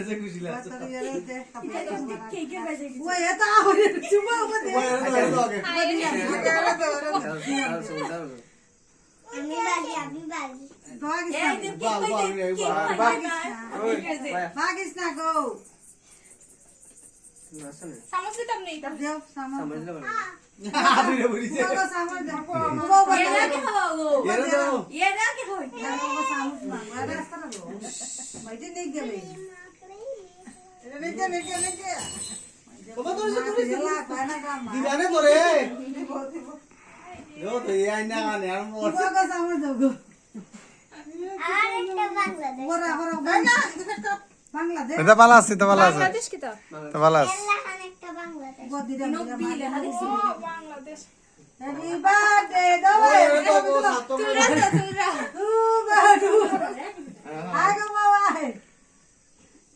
ऐसे खुशी लागते वो ये तो आवरे सुबह वो दे भागिस ना गो समझ ले तब नहीं तब देव समझ लो आप रे बुरी से वो समझ दे ये ना क्या हो ये ना क्या हो वो समझ ना वो रास्ता ना गो मैं नहीं गए नहीं बाबा तो से ये ला खाना काम दिलाने तो रे यो तो ये आईना गाने हम वो को समझ दो वो रा ना बांग्लादेश এটা ভালো আছে এটা ভালো আছে बांग्लादेश की तो এটা ভালো আছে वो दिरा नोबिल है बांग्लादेश हैप्पी बर्थडे दो तुरा आगो बाबा है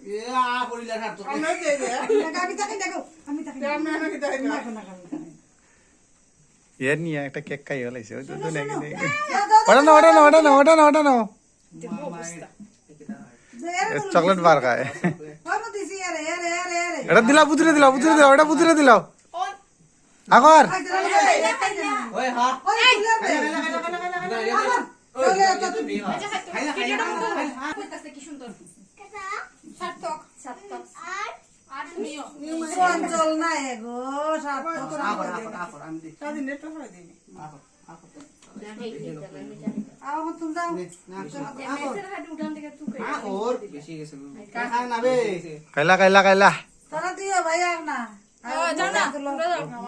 ये आ पड़ी ला तो আমি তাকে দেখো আমি তাকে আমরা নাকি তাই না এর নিয়ে একটা কেক খাই হলাইছে ওই তো নাকি ওটা না চকলেট বার খায় বাবা দিছি আরে এটা দিলা বুতরে দিলা ওটা বুতরে দিলা আগর ओए हां ওই দিলার দে ওলে তো তুমি কি সুন্দর সার্থক আর তুমিও অঞ্চল না এগো সার্থক आप हम दे স্বাধীন নেট হয় দিবি आओ तुम जाओ और बेसी गेছে का खा ना बे কাইলা তোরা দিও ভাই আর না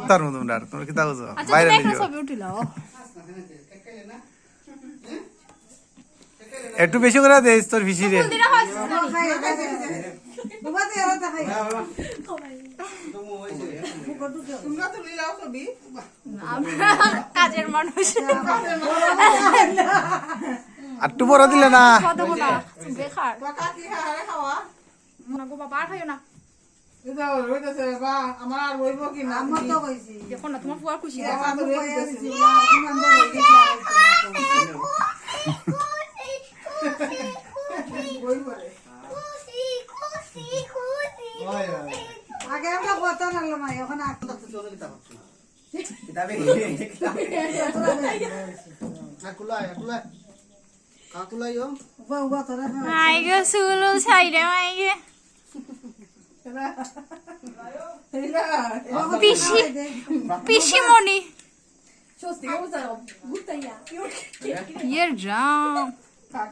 তার মতো ডার তোমরা কি দাও আচ্ছা বাইরে তুমি একটা দিও ছবি উঠিলাও একটু বেশি করে দেস তোর ফিসি রে দিরা হয় খাই বাবা দে আর খাই तुम होइছে তোমরা তো লীলাও ছবি আমরা কাজের মানুষ আর একটু বড় দিলে না কত বলা বেকার টাকা কি হারে খাওয়া না গো বাবা আর খাইও না এটা হইতাছে বা আমার আর হইব কি না আমার তো কইছি দেখো না তোমার ফুয়ার খুশি আমার তো কইছি তুমি আমরা হইছি হইব রে ओए আগে আমরা কথা নালো মাই এখন तो चलो किताबे काकुला काकुला यो বাবা তোরা আই গো সুলু ছাইরে মাইগে পিসি পিসিমণি ইয়ের জাম কাক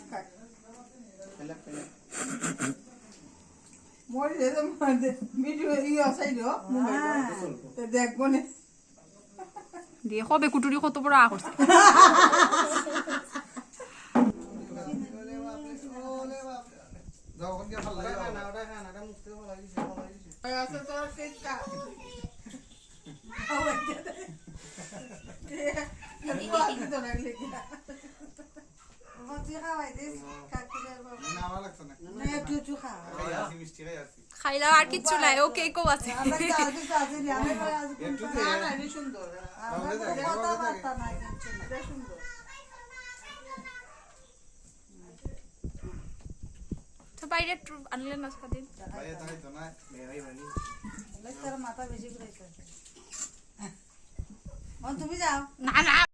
মরি রে মধ্যে ভিডিও ইয়া সাইডো মোবাইল তো দেখবো না দিয়ে হবে কুটুরি কত বড় আ করছে जाओ कौन क्या फल लगा ना ओटा मुझसे फल आई আছে তোর কেকটা তো লাগলে কি বতি খাওয়াই দিস কাকুরের বাবা ना वाला लगता ना না একটু খা यासी मिष्टी का यासी খাইলা আর কিচ্ছু নাই ও কেকও আছে আমরা কাজে কাজে আমি আজ একটু না না এটা সুন্দর আমরা কথাবার্তা নাই কিছু না এটা সুন্দর তো বাইরে একটু আনলে না সাদিন भाई ताई तो ना मैं भाई बनी তোর মাথা বেশি ঘুরাইছে তুমি যাও না না